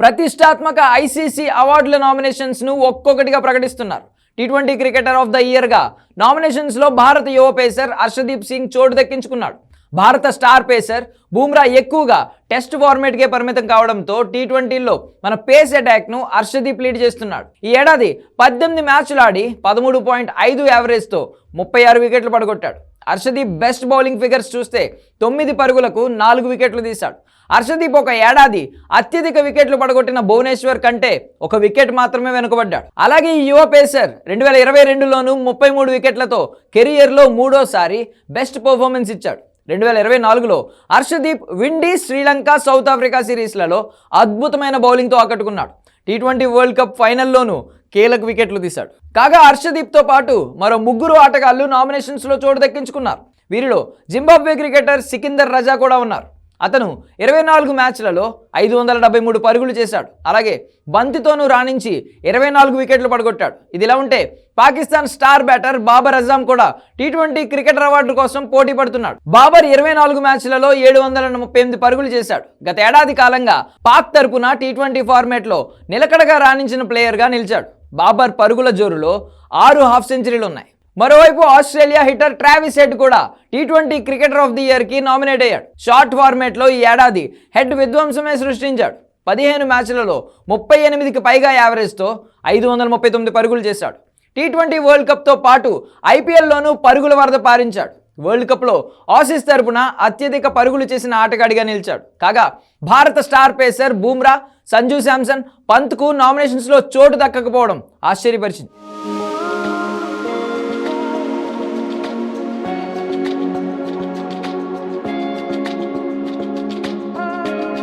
ప్రతిష్టాత్మక ఐసీసీ అవార్డుల నామినేషన్స్ను ఒక్కొక్కటిగా ప్రకటిస్తున్నారు. టీ20 క్రికెటర్ ఆఫ్ ద ఇయర్గా నామినేషన్స్లో భారత యువ పేసర్ హర్షదీప్ సింగ్ చోటు దక్కించుకున్నాడు. భారత స్టార్ పేసర్ బూమ్రా ఎక్కువగా టెస్ట్ ఫార్మేట్కే పరిమితం కావడంతో టీ20లో మన పేస్ అటాక్ను హర్షదీప్ లీడ్ చేస్తున్నాడు. ఈ ఏడాది 18 మ్యాచ్లు ఆడి 13.5 యావరేజ్తో 36 వికెట్లు పడగొట్టాడు. హర్షదీప్ బెస్ట్ బౌలింగ్ ఫిగర్స్ చూస్తే 9 పరుగులకు 4 వికెట్లు తీశాడు. హర్షదీప్ ఒక ఏడాది అత్యధిక వికెట్లు పడగొట్టిన భువనేశ్వర్ కంటే 1 వికెట్ మాత్రమే వెనుకబడ్డాడు. అలాగే ఈ యువ పేసర్ 2022లోనూ 33 వికెట్లతో కెరియర్లో 3వ బెస్ట్ పర్ఫార్మెన్స్ ఇచ్చాడు. 2024లో Harshdeep Windies, Sri Lanka, South Africa సిరీస్లలో అద్భుతమైన బౌలింగ్తో ఆకట్టుకున్నాడు. టీ20 వరల్డ్ కప్ ఫైనల్లోనూ కీలక వికెట్లు తీశాడు. కాగా హర్షదీప్తో పాటు మరో 3 ఆటగాళ్లు నామినేషన్స్లో చోటు దక్కించుకున్నారు. వీరిలో జింబాబ్వే క్రికెటర్ సికిందర్ రజా కూడా ఉన్నారు. అతను 24 మ్యాచ్లలో 573 పరుగులు చేశాడు. అలాగే బంతితోనూ రాణించి 24 వికెట్లు పడగొట్టాడు. ఇదిలా ఉంటే పాకిస్తాన్ స్టార్ బ్యాటర్ బాబర్ అజామ్ కూడా టీ20 క్రికెటర్ అవార్డు కోసం పోటీ పడుతున్నాడు. బాబర్ 24 మ్యాచ్లలో 738 పరుగులు చేశాడు. గత ఏడాది కాలంగా పాక్ తరపున టీ20 ఫార్మాట్లో నిలకడగా రాణించిన ప్లేయర్గా నిలిచాడు. బాబర్ పరుగుల జోరులో 6 హాఫ్ సెంచరీలు ఉన్నాయి. మరోవైపు ఆస్ట్రేలియా హిట్టర్ ట్రావిస్ హెడ్ కూడా టీ20 క్రికెటర్ ఆఫ్ ది ఇయర్కి నామినేట్ అయ్యాడు. షార్ట్ ఫార్మేట్లో ఈ ఏడాది హెడ్ విధ్వంసమే సృష్టించాడు. 15 మ్యాచ్లలో 38కి పైగా యావరేజ్తో 539 పరుగులు చేశాడు. టీ20 వరల్డ్ కప్తో పాటు ఐపీఎల్లోనూ పరుగుల వరద పారించాడు. వరల్డ్ కప్లో ఆసీస్ తరపున అత్యధిక పరుగులు చేసిన ఆటగాడిగా నిలిచాడు. కాగా భారత స్టార్ పేసర్ బూమ్రా, సంజు శాంసన్, పంత్కు నామినేషన్స్లో చోటు దక్కకపోవడం ఆశ్చర్యపరిచింది.